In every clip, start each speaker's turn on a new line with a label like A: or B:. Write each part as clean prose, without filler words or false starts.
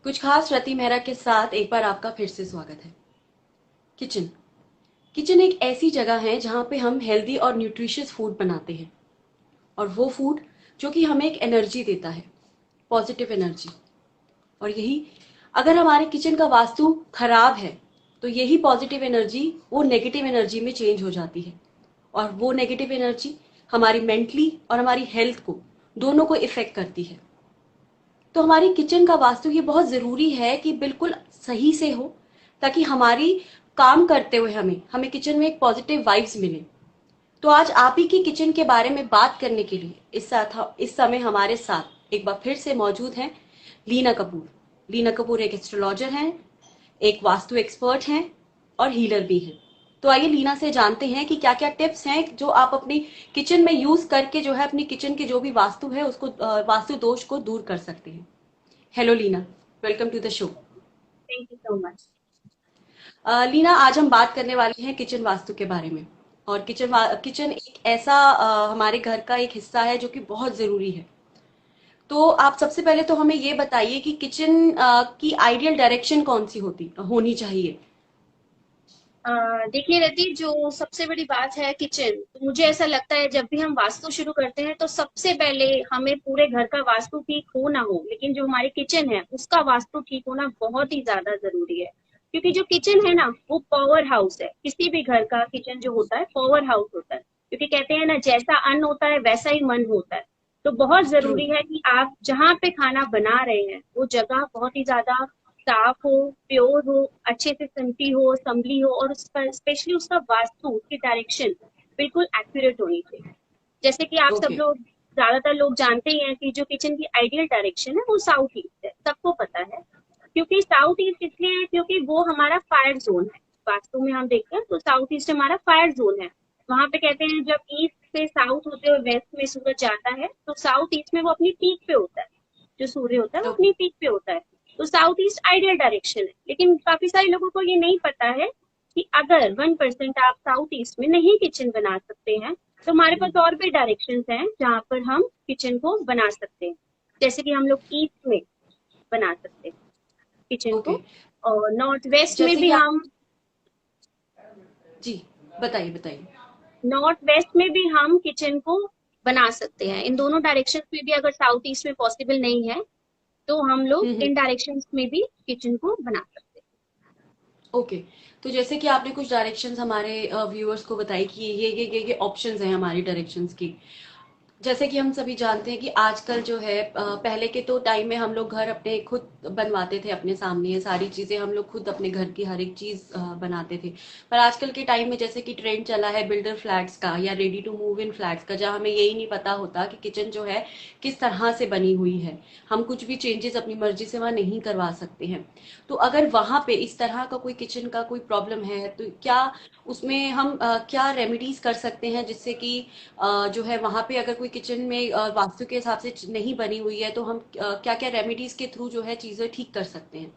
A: कुछ खास रति मेहरा के साथ एक बार आपका फिर से स्वागत है। किचन किचन एक ऐसी जगह है जहाँ पे हम हेल्दी और न्यूट्रिशियस फूड बनाते हैं, और वो फूड जो कि हमें एक एनर्जी देता है, पॉजिटिव एनर्जी। और यही, अगर हमारे किचन का वास्तु खराब है तो यही पॉजिटिव एनर्जी वो नेगेटिव एनर्जी में चेंज हो जाती है, और वो नेगेटिव एनर्जी हमारी मेंटली और हमारी हेल्थ को दोनों को इफेक्ट करती है। तो हमारी किचन का वास्तु ये बहुत ज़रूरी है कि बिल्कुल सही से हो, ताकि हमारी काम करते हुए हमें हमें किचन में एक पॉजिटिव वाइब्स मिले। तो आज आप ही की किचन के बारे में बात करने के लिए इस समय हमारे साथ एक बार फिर से मौजूद हैं लीना कपूर। लीना कपूर एक एस्ट्रोलॉजर हैं, एक वास्तु एक्सपर्ट हैं और हीलर भी हैं। तो आइए लीना से जानते हैं कि क्या क्या टिप्स हैं जो आप अपनी किचन में यूज करके जो है अपनी किचन के जो भी वास्तु है उसको वास्तु दोष को दूर कर सकते हैं। Hello Leena, welcome to the show.
B: Thank you so much.
A: Leena, आज हम बात करने वाले हैं किचन वास्तु के बारे में। और किचन एक ऐसा हमारे घर का एक हिस्सा है जो कि बहुत जरूरी है। तो आप सबसे पहले तो हमें ये बताइए कि किचन की आइडियल डायरेक्शन कौन सी होती होनी चाहिए।
B: देखिए रति, जो सबसे बड़ी बात है किचन, तो मुझे ऐसा लगता है जब भी हम वास्तु शुरू करते हैं तो सबसे पहले हमें पूरे घर का वास्तु ठीक हो ना हो, लेकिन जो हमारी किचन है उसका वास्तु ठीक होना बहुत ही ज्यादा जरूरी है। क्योंकि जो किचन है ना, वो पावर हाउस है। किसी भी घर का किचन जो होता है पावर हाउस होता है। क्योंकि कहते हैं ना, जैसा अन्न होता है वैसा ही मन होता है। तो बहुत
A: ट्रू।
B: जरूरी है कि आप जहाँ पे खाना बना रहे हैं वो जगह बहुत ही ज्यादा साफ हो, प्योर हो, अच्छे से सिमटी हो, संभली हो, और उसका स्पेशली उसका वास्तु, उसकी डायरेक्शन बिल्कुल एक्यूरेट होनी चाहिए। जैसे कि आप सब
A: ओके।
B: लोग, ज्यादातर लोग जानते ही हैं कि जो किचन की आइडियल डायरेक्शन है वो साउथ ईस्ट है, सबको पता है। क्योंकि साउथ ईस्ट इसलिए है क्योंकि वो हमारा फायर जोन है। वास्तु में हम देखते हैं तो साउथ ईस्ट हमारा फायर जोन है। वहां पे कहते हैं जब ईस्ट से साउथ होते हुए वेस्ट में सूरज जाता है तो साउथ ईस्ट में वो अपनी पीक पे होता है। जो सूर्य होता है वो
A: ओके।
B: अपनी पीक पे होता है। तो साउथ ईस्ट आइडियल डायरेक्शन है, लेकिन काफी सारे लोगों को ये नहीं पता है कि अगर 1% आप साउथ ईस्ट में नहीं किचन बना सकते हैं तो हमारे पास और भी डायरेक्शंस हैं जहाँ पर हम किचन को बना सकते हैं। जैसे कि हम लोग ईस्ट में बना सकते हैं किचन
A: ओके।
B: को, और नॉर्थ वेस्ट में
A: जैसे
B: भी
A: कि आप,
B: हम
A: जी, बताइए बताइए।
B: नॉर्थ वेस्ट में भी हम किचन को बना सकते हैं। इन दोनों डायरेक्शन में भी अगर साउथ ईस्ट में पॉसिबल नहीं है तो हम लोग
A: हम्म।
B: इन डायरेक्शन में भी किचन को बना सकते
A: ओके। तो जैसे कि आपने कुछ डायरेक्शंस हमारे व्यूअर्स को बताई कि ये ऑप्शंस हैं हमारी डायरेक्शंस की। जैसे कि हम सभी जानते हैं कि आजकल जो है पहले के तो टाइम में हम लोग घर अपने खुद बनवाते थे, अपने सामने ये सारी चीजें हम लोग खुद अपने घर की हर एक चीज बनाते थे। पर आजकल के टाइम में जैसे कि ट्रेंड चला है बिल्डर फ्लैट्स का या ready to move in flats का, जहाँ हमें यही नहीं पता होता कि किचन जो है किस तरह से बनी हुई है। हम कुछ भी चेंजेस अपनी मर्जी से वहां नहीं करवा सकते हैं। तो अगर वहां पे इस तरह का कोई किचन का कोई प्रॉब्लम है तो क्या उसमें हम क्या रेमेडीज कर सकते हैं, जिससे कि जो है वहां पे अगर कोई किचन में वास्तु के हिसाब से नहीं बनी हुई है तो हम क्या क्या रेमेडीज के थ्रू जो है चीजें ठीक कर सकते हैं।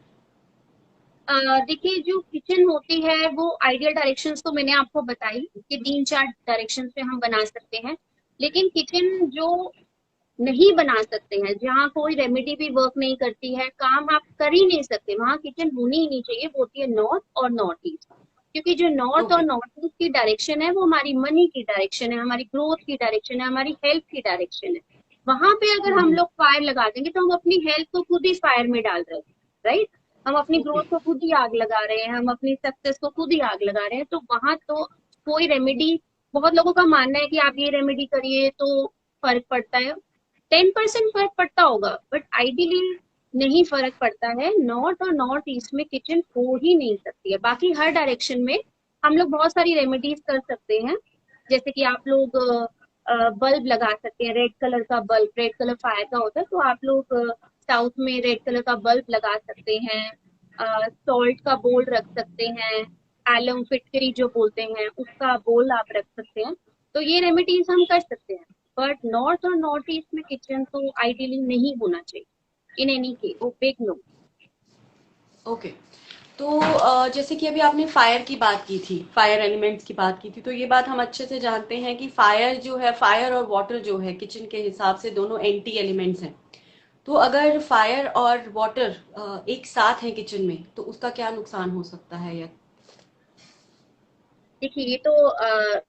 B: हैं। देखिए, जो किचन होती है वो आइडियल डायरेक्शंस तो मैंने आपको बताई कि 3-4 डायरेक्शंस पे हम बना सकते हैं। लेकिन किचन जो नहीं बना सकते हैं, जहाँ कोई रेमेडी भी वर्क नहीं करती है, काम आप कर ही नहीं सकते, वहां किचन होनी ही नहीं चाहिए, वो होती है नॉर्थ और नॉर्थ ईस्ट। क्योंकि जो नॉर्थ और
A: ओके।
B: नॉर्थ ईस्ट की डायरेक्शन है वो हमारी मनी की डायरेक्शन है, हमारी ग्रोथ की डायरेक्शन है, हमारी हेल्थ की डायरेक्शन है। वहां पे अगर हम
A: हम्म।
B: लोग फायर लगा देंगे तो हम अपनी हेल्थ को खुद ही फायर में डाल रहे हैं। राइट। हम अपनी
A: ओके।
B: ग्रोथ को खुद ही आग लगा रहे हैं, हम अपनी सक्सेस को खुद ही आग लगा रहे हैं। तो वहां तो कोई रेमेडी, बहुत लोगों का मानना है कि आप ये रेमेडी करिए तो फर्क पड़ता है। 10% फर्क पड़ता होगा, बट आइडियली नहीं फर्क पड़ता है। नॉर्थ और नॉर्थ ईस्ट में किचन हो ही नहीं सकती है। बाकी हर डायरेक्शन में हम लोग बहुत सारी रेमेडीज कर सकते हैं। जैसे कि आप लोग बल्ब लगा सकते हैं, रेड कलर का बल्ब, रेड कलर फायर का होता है, तो आप लोग साउथ में रेड कलर का बल्ब लगा सकते हैं। सॉल्ट का बोल रख सकते हैं। एलम फिटकरी जो बोलते हैं उसका बोल आप रख सकते हैं। तो ये रेमेडीज हम कर सकते हैं। बट नॉर्थ और नॉर्थ ईस्ट में किचन तो आइडियली नहीं होना चाहिए in any case, big no.
A: Okay. तो जैसे कि अभी आपने फायर की बात की थी, फायर एलिमेंट्स की बात की थी, तो ये बात हम अच्छे से जानते हैं कि फायर जो है, फायर और वाटर जो है किचन के हिसाब से दोनों एंटी एलिमेंट्स हैं। तो अगर फायर और वाटर एक साथ है किचन में तो उसका क्या नुकसान हो सकता है या?
B: देखिए ये तो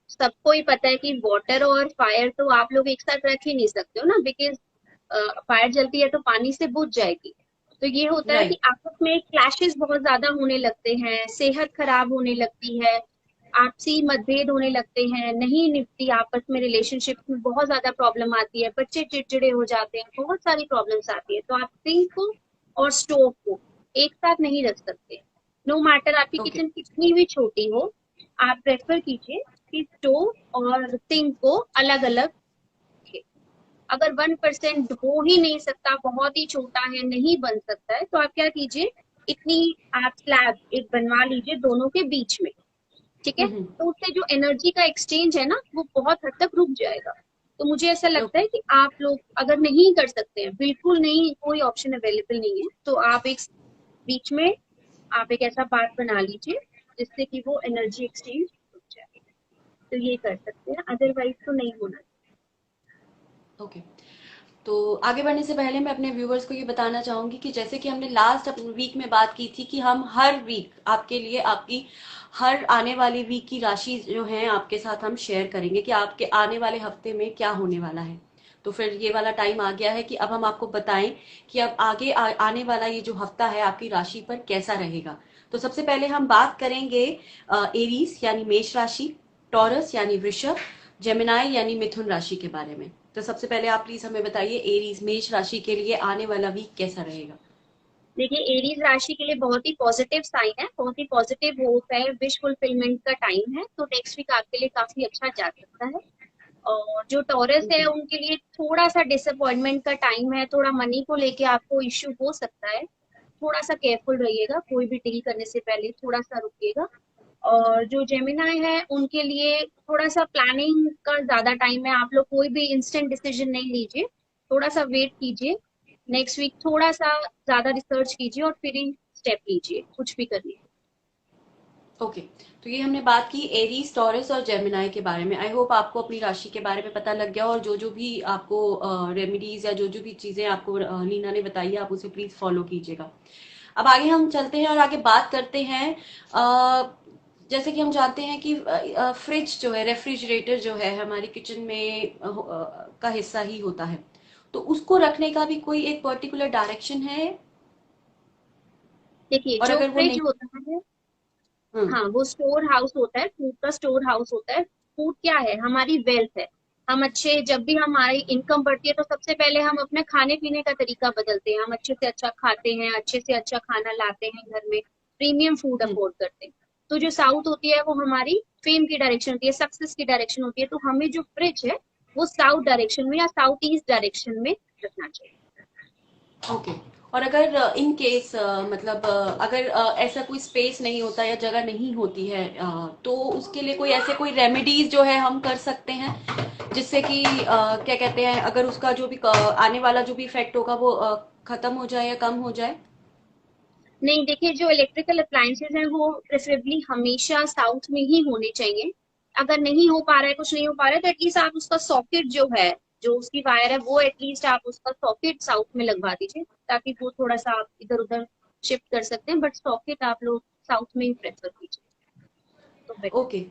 B: सबको ही पता है कि वाटर और फायर तो आप लोग एक साथ रख ही नहीं सकते हो ना, बिकॉज फायर जलती है तो पानी से बुझ जाएगी। तो ये होता है कि
A: राइट।
B: आपस में क्लैशेस बहुत ज्यादा होने लगते हैं, सेहत खराब होने लगती है, आपसी मतभेद होने लगते हैं, नहीं निपटी आपस में, रिलेशनशिप में बहुत ज्यादा प्रॉब्लम आती है, बच्चे चिड़चिड़े हो जाते हैं, बहुत सारी प्रॉब्लम्स आती है। तो आप सिंक को और स्टोव को एक साथ नहीं रख सकते। नो मैटर आपकी
A: ओके।
B: किचन कितनी भी छोटी हो, आप प्रेफर कीजिए कि स्टोव और सिंक को अलग अलग रखें। अगर 1% हो ही नहीं सकता, बहुत ही छोटा है, नहीं बन सकता है, तो आप क्या कीजिए, इतनी आप स्लैब एक बनवा लीजिए दोनों के बीच में। ठीक है,
A: हम्म।
B: तो उससे जो एनर्जी का एक्सचेंज है ना, वो बहुत हद तक रुक जाएगा। तो मुझे ऐसा लगता
A: ओके।
B: है कि आप लोग अगर नहीं कर सकते हैं, बिल्कुल नहीं, कोई ऑप्शन अवेलेबल नहीं है, तो आप एक बीच में आप एक ऐसा पार्ट बना लीजिए जिससे कि वो एनर्जी एक्सचेंज रुक जाए। तो ये कर सकते हैं, अदरवाइज तो नहीं होना
A: ओके। तो आगे बढ़ने से पहले मैं अपने व्यूवर्स को ये बताना चाहूंगी कि जैसे कि हमने लास्ट वीक में बात की थी कि हम हर वीक आपके लिए आपकी हर आने वाली वीक की राशि जो है आपके साथ हम शेयर करेंगे कि आपके आने वाले हफ्ते में क्या होने वाला है। तो फिर ये वाला टाइम आ गया है कि अब हम आपको बताएं कि अब आगे आने वाला ये जो हफ्ता है आपकी राशि पर कैसा रहेगा। तो सबसे पहले हम बात करेंगे एरीज यानी मेष राशि, टॉरस यानी वृषभ, जेमिनाई यानी मिथुन राशि के बारे में। तो सबसे पहले आप प्लीज हमें बताइए एरीज मेष राशि के लिए आने वाला वीक कैसा रहेगा?
B: देखिए एरीज राशि के लिए बहुत ही पॉजिटिव साइन है, बहुत ही पॉजिटिव होप है, विश फुलफिलमेंट का टाइम है, तो नेक्स्ट वीक आपके लिए काफी अच्छा जा सकता है। और जो टॉरस है
A: ओके।
B: उनके लिए थोड़ा सा डिसअपॉइंटमेंट का टाइम है, थोड़ा मनी को लेके आपको इश्यू हो सकता है, थोड़ा सा केयरफुल रहिएगा, कोई भी डील करने से पहले थोड़ा सा रुकिएगा। और जो जेमिनाई है उनके लिए थोड़ा सा प्लानिंग का ज्यादा टाइम है, आप लोग कोई भी इंस्टेंट डिसीजन नहीं लीजिए, थोड़ा सा वेट कीजिए, नेक्स्ट वीक थोड़ा सा ज्यादा रिसर्च कीजिए और फिर ही स्टेप लीजिए कुछ भी करने।
A: ओके। तो ये हमने बात की एरीज, टॉरस और जेमिनाई के बारे में। आई होप आपको अपनी राशि के बारे में पता लग गया और जो जो भी आपको रेमेडीज या जो जो भी चीजें आपको लीना ने बताई है आप उसे प्लीज फॉलो कीजिएगा। अब आगे हम चलते हैं और आगे बात करते हैं। जैसे कि हम जानते हैं कि फ्रिज जो है, रेफ्रिजरेटर जो है हमारी किचन में का हिस्सा ही होता है। तो उसको रखने का भी कोई एक पर्टिकुलर डायरेक्शन है?
B: देखिए
A: और
B: जो
A: अगर वो
B: फ्रिज
A: नहीं।
B: होता है,
A: हम्म।
B: हाँ वो स्टोर हाउस होता है, फूड का स्टोर हाउस होता है। फूड क्या है, हमारी वेल्थ है। हम अच्छे, जब भी हमारी इनकम बढ़ती है तो सबसे पहले हम अपने खाने पीने का तरीका बदलते हैं, हम अच्छे से अच्छा खाते हैं, अच्छे से अच्छा खाना लाते हैं घर में, प्रीमियम फूड
A: हम्म।
B: अफोर्ड करते हैं। तो जो साउथ होती है वो हमारी फेम की डायरेक्शन होती है, सक्सेस की डायरेक्शन होती है, तो हमें जो फ्रिज है वो साउथ डायरेक्शन में या साउथ ईस्ट डायरेक्शन में रखना चाहिए।
A: ओके। और अगर इन केस मतलब अगर ऐसा कोई स्पेस नहीं होता या जगह नहीं होती है तो उसके लिए कोई ऐसे कोई रेमेडीज जो है हम कर सकते हैं जिससे कि क्या कहते हैं अगर उसका जो भी आने वाला जो भी इफेक्ट होगा वो खत्म हो जाए या कम हो जाए?
B: नहीं, देखिए जो इलेक्ट्रिकल अप्लायंसेज हैं वो प्रेफरेबली हमेशा साउथ में ही होने चाहिए। अगर नहीं हो पा रहा है, कुछ नहीं हो पा रहा है, तो एटलीस्ट आप उसका सॉकेट जो है, जो उसकी वायर है, वो एटलीस्ट आप उसका सॉकेट साउथ में लगवा दीजिए, ताकि वो थोड़ा सा आप इधर उधर शिफ्ट कर सकते हैं, बट सॉकेट आप लोग साउथ में ही प्रेफर कीजिए तो बेटर।
A: ओके।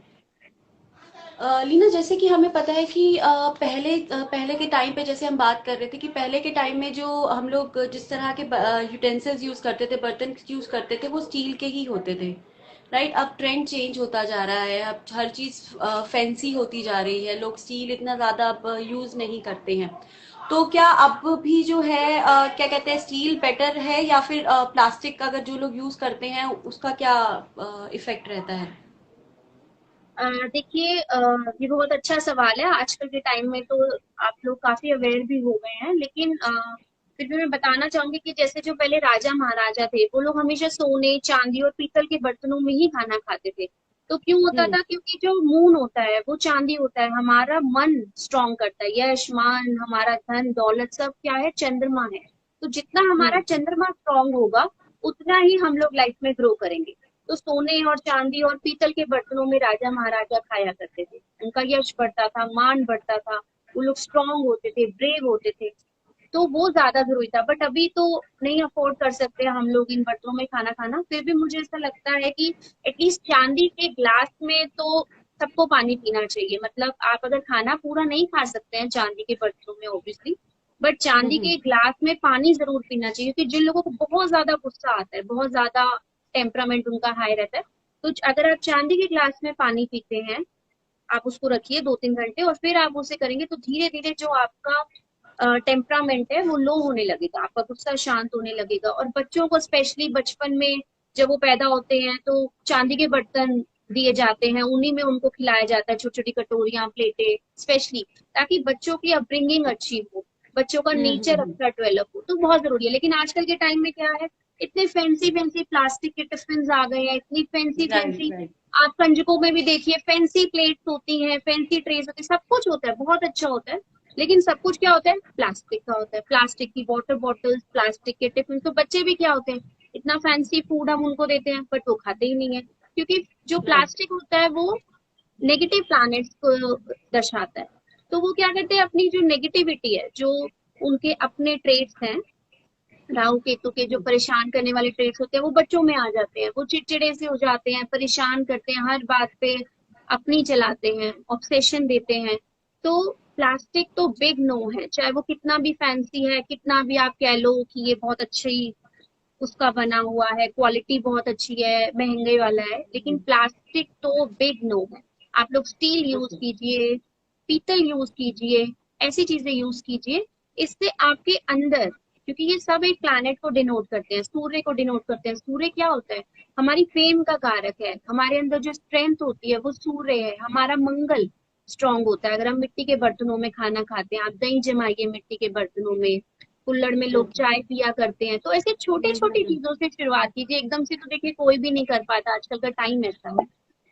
A: लीना जैसे कि हमें पता है कि पहले के टाइम पे जैसे हम बात कर रहे थे कि पहले के टाइम में जो हम लोग जिस तरह के यूटेंसिल्स यूज करते थे, बर्तन यूज करते थे वो स्टील के ही होते थे। राइट। अब ट्रेंड चेंज होता जा रहा है, अब हर चीज फैंसी होती जा रही है, लोग स्टील इतना ज्यादा अब यूज नहीं करते हैं। तो क्या अब भी जो है क्या कहते हैं स्टील बेटर है या फिर प्लास्टिक अगर जो लोग यूज करते हैं उसका क्या इफेक्ट रहता है?
B: देखिए ये बहुत अच्छा सवाल है, आजकल के टाइम में तो आप लोग काफी अवेयर भी हो गए हैं, लेकिन फिर भी मैं बताना चाहूंगी कि जैसे जो पहले राजा महाराजा थे वो लोग हमेशा सोने चांदी और पीतल के बर्तनों में ही खाना खाते थे। तो क्यों होता
A: हम्म।
B: था, क्योंकि जो मून होता है वो चांदी होता है, हमारा मन स्ट्रांग करता है, यश मान हमारा धन दौलत सब क्या है, चंद्रमा है। तो जितना हमारा
A: हम्म।
B: चंद्रमा स्ट्रांग होगा उतना ही हम लोग लाइफ में ग्रो करेंगे। तो सोने और चांदी और पीतल के बर्तनों में राजा महाराजा खाया करते थे, उनका यश बढ़ता था, मान बढ़ता था, वो लोग स्ट्रांग होते थे, ब्रेव होते थे। तो वो ज्यादा जरूरी था। बट अभी तो नहीं अफोर्ड कर सकते हम लोग इन बर्तनों में खाना खाना। फिर भी मुझे ऐसा लगता है कि एटलीस्ट चांदी के ग्लास में तो सबको पानी पीना चाहिए। मतलब आप अगर खाना पूरा नहीं खा सकते हैं चांदी के बर्तनों में ऑब्वियसली, बट चांदी
A: हम्म।
B: के ग्लास में पानी जरूर पीना चाहिए। क्योंकि जिन लोगों को बहुत ज्यादा गुस्सा आता है, बहुत ज्यादा टेम्परामेंट उनका हाई रहता है, तो अगर आप चांदी के ग्लास में पानी पीते हैं, आप उसको रखिए 2-3 घंटे और फिर आप उसे करेंगे, तो धीरे धीरे जो आपका टेम्परामेंट है वो लो होने लगेगा, आपका गुस्सा शांत होने लगेगा। और बच्चों को स्पेशली बचपन में जब वो पैदा होते हैं तो चांदी के बर्तन दिए जाते हैं, उन्हीं में उनको खिलाया जाता है, छोटी छोटी कटोरियां प्लेटें स्पेशली, ताकि बच्चों की अपब्रिंगिंग अच्छी हो, बच्चों का नेचर
A: हम्म।
B: अच्छा डेवलप हो। तो बहुत जरूरी है। लेकिन आजकल के टाइम में क्या है, इतने फैंसी फैंसी प्लास्टिक के टिफिन आ गए हैं, इतनी फैंसी
A: राइट
B: फैंसी,
A: राइट।
B: आप कंजकों में भी देखिए फैंसी प्लेट्स होती हैं, फैंसी ट्रेस होती है, सब कुछ होता है, बहुत अच्छा होता है। लेकिन सब कुछ क्या होता है, प्लास्टिक का होता है। प्लास्टिक की वाटर बॉटल्स, प्लास्टिक के टिफिन। तो बच्चे भी क्या होते हैं, इतना फैंसी फूड हम उनको देते हैं बट वो खाते ही नहीं है। क्योंकि जो
A: राइट।
B: प्लास्टिक होता है वो नेगेटिव प्लैनेट्स को दर्शाता है। तो वो क्या करते हैं, अपनी जो नेगेटिविटी है, जो उनके अपने ट्रेट्स हैं, राहु केतु के जो परेशान करने वाले ट्रेट्स होते हैं, वो बच्चों में आ जाते हैं। वो चिड़चिड़े से हो जाते हैं, परेशान करते हैं, हर बात पे अपनी चलाते हैं, ऑब्सेशन देते हैं। तो प्लास्टिक तो बिग नो है, चाहे वो कितना भी फैंसी है, कितना भी आप कह लो कि ये बहुत अच्छी उसका बना हुआ है, क्वालिटी बहुत अच्छी है, महंगे वाला है, लेकिन प्लास्टिक तो बिग नो है। आप लोग स्टील यूज
A: ओके।
B: कीजिए, पीतल यूज कीजिए, ऐसी चीजें यूज कीजिए। इससे आपके अंदर, क्योंकि ये सब एक प्लैनेट को डिनोट करते हैं, सूर्य को डिनोट करते हैं। सूर्य क्या होता है, हमारी फेम का कारक है। हमारे अंदर जो स्ट्रेंथ होती है वो सूर्य है, हमारा मंगल स्ट्रांग होता है अगर हम मिट्टी के बर्तनों में खाना खाते हैं। आप दही जमाइए मिट्टी के बर्तनों में, कुल्हड़ में लोग
A: ओके।
B: चाय पिया करते हैं। तो ऐसे छोटी छोटी चीजों से शुरुआत कीजिए। एकदम से तो देखिए कोई भी नहीं कर पाता, आजकल का टाइम ऐसा है।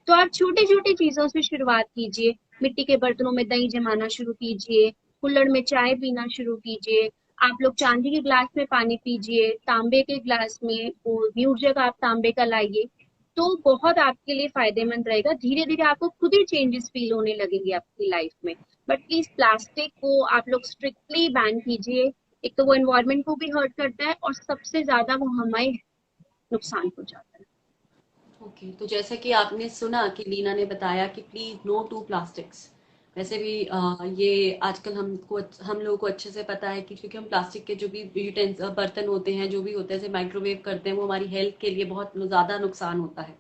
B: तो आप छोटी छोटी चीजों से शुरुआत कीजिए। मिट्टी के बर्तनों में दही जमाना शुरू कीजिए, कुल्हड़ में चाय पीना शुरू कीजिए। आप लोग चांदी के ग्लास में पानी पीजिए, तांबे के ग्लास में, वो न्यूज जग आप तांबे का लाइए। तो बहुत आपके लिए फायदेमंद रहेगा। धीरे धीरे आपको खुद ही चेंजेस फील होने लगेंगे आपकी लाइफ में। बट प्लीज प्लास्टिक को आप लोग स्ट्रिक्टली बैन कीजिए। एक तो वो एनवायरनमेंट को भी हर्ट करता है और सबसे ज्यादा वो हमें नुकसान पहुंचाता है।
A: ओके, तो जैसा कि आपने सुना कि लीना ने बताया कि प्लीज नो टू प्लास्टिक्स। वैसे भी ये आजकल हम लोगों को अच्छे से पता है कि क्योंकि हम प्लास्टिक के जो भी बर्तन होते हैं, जो भी होते हैं, जैसे माइक्रोवेव करते हैं, वो हमारी हेल्थ के लिए बहुत ज़्यादा नुकसान होता है।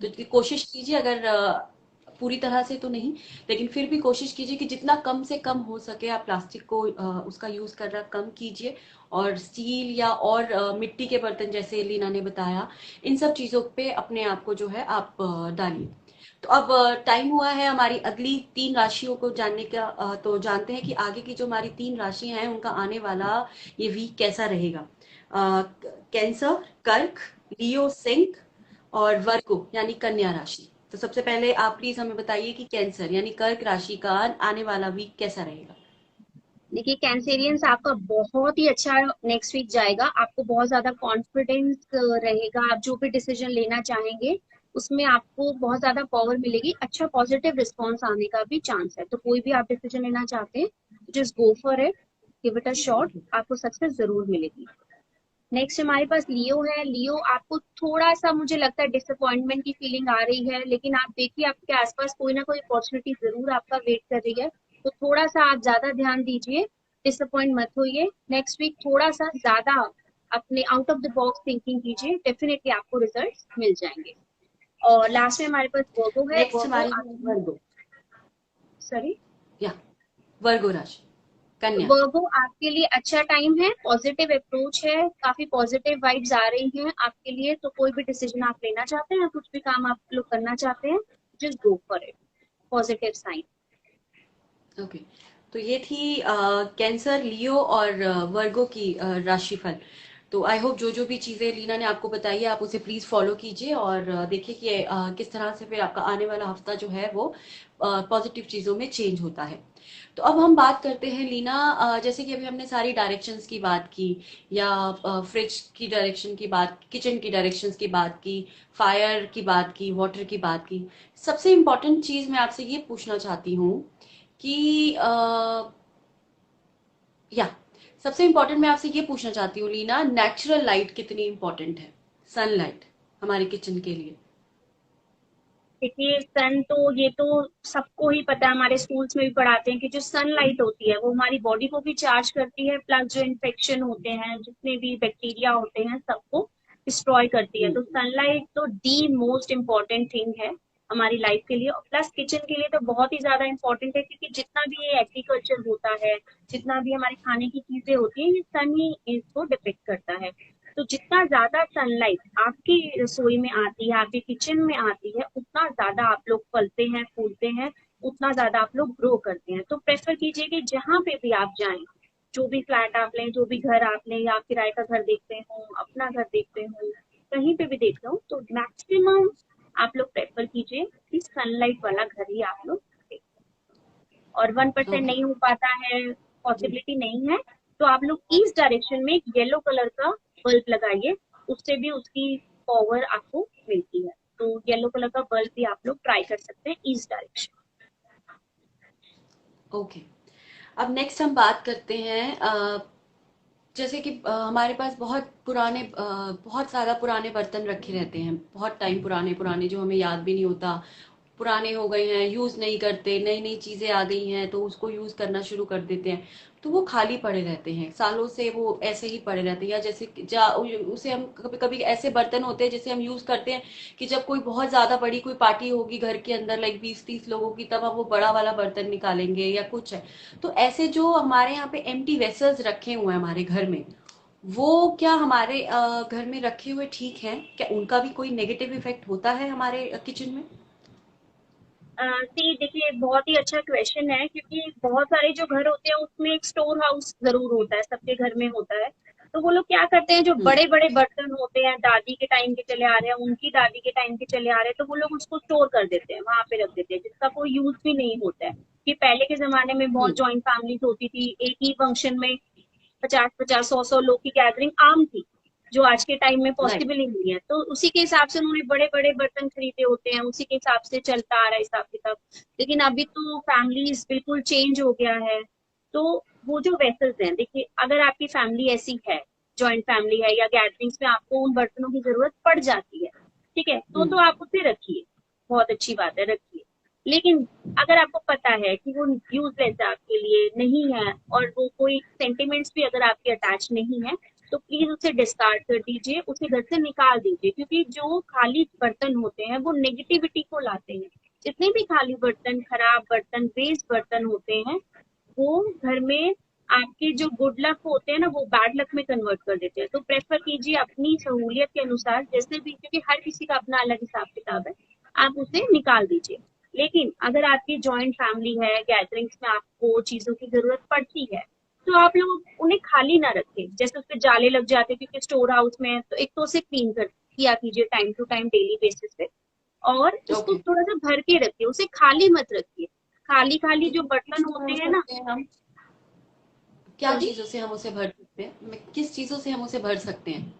A: तो इसकी कोशिश कीजिए, अगर पूरी तरह से तो नहीं, लेकिन फिर भी कोशिश कीजिए कि जितना कम से कम हो सके आप प्लास्टिक को उसका यूज करना कम कीजिए। और स्टील या और मिट्टी के बर्तन जैसे लीना ने बताया, इन सब चीजों पे अपने आप को जो है आप डालिए। तो अब टाइम हुआ है हमारी अगली 3 राशियों को जानने का। तो जानते हैं कि आगे की जो हमारी 3 राशियां हैं उनका आने वाला ये वीक कैसा रहेगा। कैंसर, कर्क, लियो, सिंह और वर्गो यानी कन्या राशि। तो सबसे पहले आप प्लीज हमें बताइए कि कैंसर यानी कर्क राशि का आने वाला वीक कैसा रहेगा।
B: देखिए कैंसेरियंस, आपका बहुत ही अच्छा नेक्स्ट वीक जाएगा। आपको बहुत ज्यादा कॉन्फिडेंस रहेगा। आप जो भी डिसीजन लेना चाहेंगे उसमें आपको बहुत ज्यादा पावर मिलेगी। अच्छा पॉजिटिव रिस्पॉन्स आने का भी चांस है। तो कोई भी आप डिसीजन लेना चाहते हैं, just go for it, give it a shot, आपको सक्सेस जरूर मिलेगी। नेक्स्ट हमारे पास लियो है। लियो, आपको थोड़ा सा मुझे लगता है डिसअपॉइंटमेंट की फीलिंग आ रही है, लेकिन आप देखिए आपके आसपास कोई ना कोई अपॉर्चुनिटी जरूर आपका वेट कर रही है। तो थोड़ा सा आप ज्यादा ध्यान दीजिए, डिसअपॉइंट मत होइए। नेक्स्ट वीक थोड़ा सा ज्यादा अपने out of the box thinking कीजिए, डेफिनेटली आपको रिजल्ट मिल जाएंगे। और लास्ट में हमारे पास वर्गो है।
A: नेक्स्ट
B: वर्गो
A: हमारी
B: आपकी,
A: वर्गो,
B: सॉरी,
A: या वर्गो राशि, कन्या।
B: वर्गो आपके लिए अच्छा टाइम है, पॉजिटिव अप्रोच है, काफी पॉजिटिव वाइब्स आ रही हैं आपके लिए। तो कोई भी डिसीजन आप लेना चाहते हैं, कुछ भी काम आप लोग करना चाहते हैं, just go for it, positive sign.
A: Okay, तो ये थी कैंसर, लियो और वर्गो की राशिफल। तो आई होप जो जो भी चीजें लीना ने आपको बताई है आप उसे प्लीज फॉलो कीजिए और देखिए कि किस तरह से फिर आपका आने वाला हफ्ता जो है वो पॉजिटिव चीजों में चेंज होता है। तो अब हम बात करते हैं लीना, जैसे कि अभी हमने सारी डायरेक्शंस की बात की, या फ्रिज की डायरेक्शन की बात, किचन की डायरेक्शंस की बात की, फायर की बात की, वाटर की बात की। सबसे इम्पोर्टेंट चीज मैं आपसे ये पूछना चाहती हूँ कि या सबसे इम्पोर्टेंट मैं आपसे ये पूछना चाहती हूँ लीना, नेचुरल लाइट कितनी इम्पोर्टेंट है, सनलाइट हमारे किचन के लिए?
B: देखिए सन तो ये तो सबको ही पता है, हमारे स्कूल्स में भी पढ़ाते हैं कि जो सनलाइट होती है वो हमारी बॉडी को भी चार्ज करती है, प्लस जो इन्फेक्शन होते हैं, जितने भी बैक्टीरिया होते हैं, सबको डिस्ट्रॉय करती है।
A: हम्म।
B: तो सनलाइट तो दी मोस्ट इम्पॉर्टेंट थिंग है हमारी लाइफ के लिए, और प्लस किचन के लिए तो बहुत ही ज्यादा इम्पोर्टेंट है, क्योंकि जितना भी ये एग्रीकल्चर होता है, जितना भी हमारे खाने की चीजें होती हैं, ये सन ही इसको डिपेक्ट करता है। तो जितना ज्यादा सनलाइट आपकी रसोई में आती है, आपके किचन में आती है, उतना ज्यादा आप लोग फलते हैं, फूलते हैं, उतना ज्यादा आप लोग ग्रो करते हैं। तो प्रेफर कीजिए कि जहां पे भी आप जाएं, जो भी फ्लैट आप लें, जो भी घर आप लें, या आप किराए का घर देखते हो, अपना घर देखते हो, कहीं पे भी देख लो, तो मैक्सिमम आप लोग प्रेफर कीजिए कि सनलाइट वाला घर ही आप लोग दें। और 1%
A: ओके।
B: नहीं हो पाता है, पॉसिबिलिटी नहीं है, तो आप लोग ईस्ट डायरेक्शन में एक येलो कलर का बल्ब लगाइए, उससे भी उसकी पावर आपको मिलती है। तो येलो कलर का बल्ब भी आप लोग ट्राई कर सकते हैं ईस्ट डायरेक्शन।
A: ओके। अब नेक्स्ट हम बात करते हैं, जैसे कि हमारे पास बहुत पुराने, बहुत ज़्यादा पुराने बर्तन रखे रहते हैं, बहुत टाइम पुराने पुराने, जो हमें याद भी नहीं होता, पुराने हो गए हैं, यूज़ नहीं करते, नई नई चीज़ें आ गई हैं तो उसको यूज़ करना शुरू कर देते हैं, तो वो खाली पड़े रहते हैं, सालों से वो ऐसे ही पड़े रहते हैं। या जैसे उसे हम कभी कभी ऐसे बर्तन होते हैं जिसे हम यूज़ करते हैं कि जब कोई बहुत ज़्यादा बड़ी कोई पार्टी होगी घर के अंदर, लाइक 20-30 लोगों की, तब हम वो बड़ा वाला बर्तन निकालेंगे या कुछ है। तो ऐसे जो हमारे यहाँ पे एम्प्टी वेसल्स रखे हुए हैं हमारे घर में, वो क्या हमारे घर में रखे हुए ठीक हैं? क्या उनका भी कोई नेगेटिव इफेक्ट होता है हमारे किचन में?
B: सी देखिए, बहुत ही अच्छा क्वेश्चन है, क्योंकि बहुत सारे जो घर होते हैं उसमें एक स्टोर हाउस जरूर होता है, सबके घर में होता है। तो वो लोग क्या करते हैं, जो
A: हम्म।
B: बड़े बड़े बर्तन होते हैं, दादी के टाइम के चले आ रहे हैं, उनकी दादी के टाइम के चले आ रहे हैं, तो वो लोग उसको स्टोर कर देते हैं, वहां पे रख देते हैं, जिसका कोई यूज भी नहीं होता है। कि पहले के जमाने में बहुत
A: हम्म।
B: जॉइंट फैमिलीज होती थी, एक ही फंक्शन में 50-50, 100-100 लोग की गैदरिंग आम थी, जो आज के टाइम में
A: राइट।
B: पॉसिबल ही नहीं है। तो उसी के हिसाब से उन्होंने बड़े बड़े बर्तन खरीदे होते हैं, उसी के हिसाब से चलता आ रहा है हिसाब किताब। लेकिन अभी तो फैमिलीज बिल्कुल चेंज हो गया है। तो वो जो वेसल्स हैं, देखिए अगर आपकी फैमिली ऐसी है, जॉइंट फैमिली है, या गैदरिंग्स में आपको उन बर्तनों की जरूरत पड़ जाती है, ठीक है, तो
A: हम्म।
B: आप उसे रखिए, बहुत अच्छी बात है, रखिए। लेकिन अगर आपको पता है कि वो यूजलेस है, आपके लिए नहीं है, और वो कोई सेंटिमेंट्स भी अगर आपके अटैच नहीं है, तो प्लीज उसे डिस्कार्ड कर दीजिए, उसे घर से निकाल दीजिए। क्योंकि जो खाली बर्तन होते हैं वो नेगेटिविटी को लाते हैं। जितने भी खाली बर्तन, खराब बर्तन, वेस्ट बर्तन होते हैं, वो घर में आपके जो गुड लक होते हैं ना, वो बैड लक में कन्वर्ट कर देते हैं। तो प्रेफर कीजिए अपनी सहूलियत के अनुसार, जैसे भी, क्योंकि हर किसी का अपना अलग हिसाब किताब है, आप उसे निकाल दीजिए। लेकिन अगर आपकी जॉइंट फैमिली है, गैदरिंग्स में आपको चीजों की जरूरत पड़ती है, तो आप लोग उन्हें खाली ना रखें। जैसे उसपे जाले लग जाते हैं क्योंकि स्टोर हाउस में है, तो एक तो उसे क्लीन कर किया कीजिए time to time, daily basis पे। और उसको
A: ओके।
B: थोड़ा सा भर के रखिए, उसे खाली मत रखिए। खाली खाली जो
A: किन
B: बर्तन
A: चीजों से
B: होते
A: भर
B: हैं ना,
A: सकते हैं हम? क्या
B: सॉरी,
A: चीजों से हम उसे भर सकते हैं, किस चीजों से हम उसे भर सकते हैं?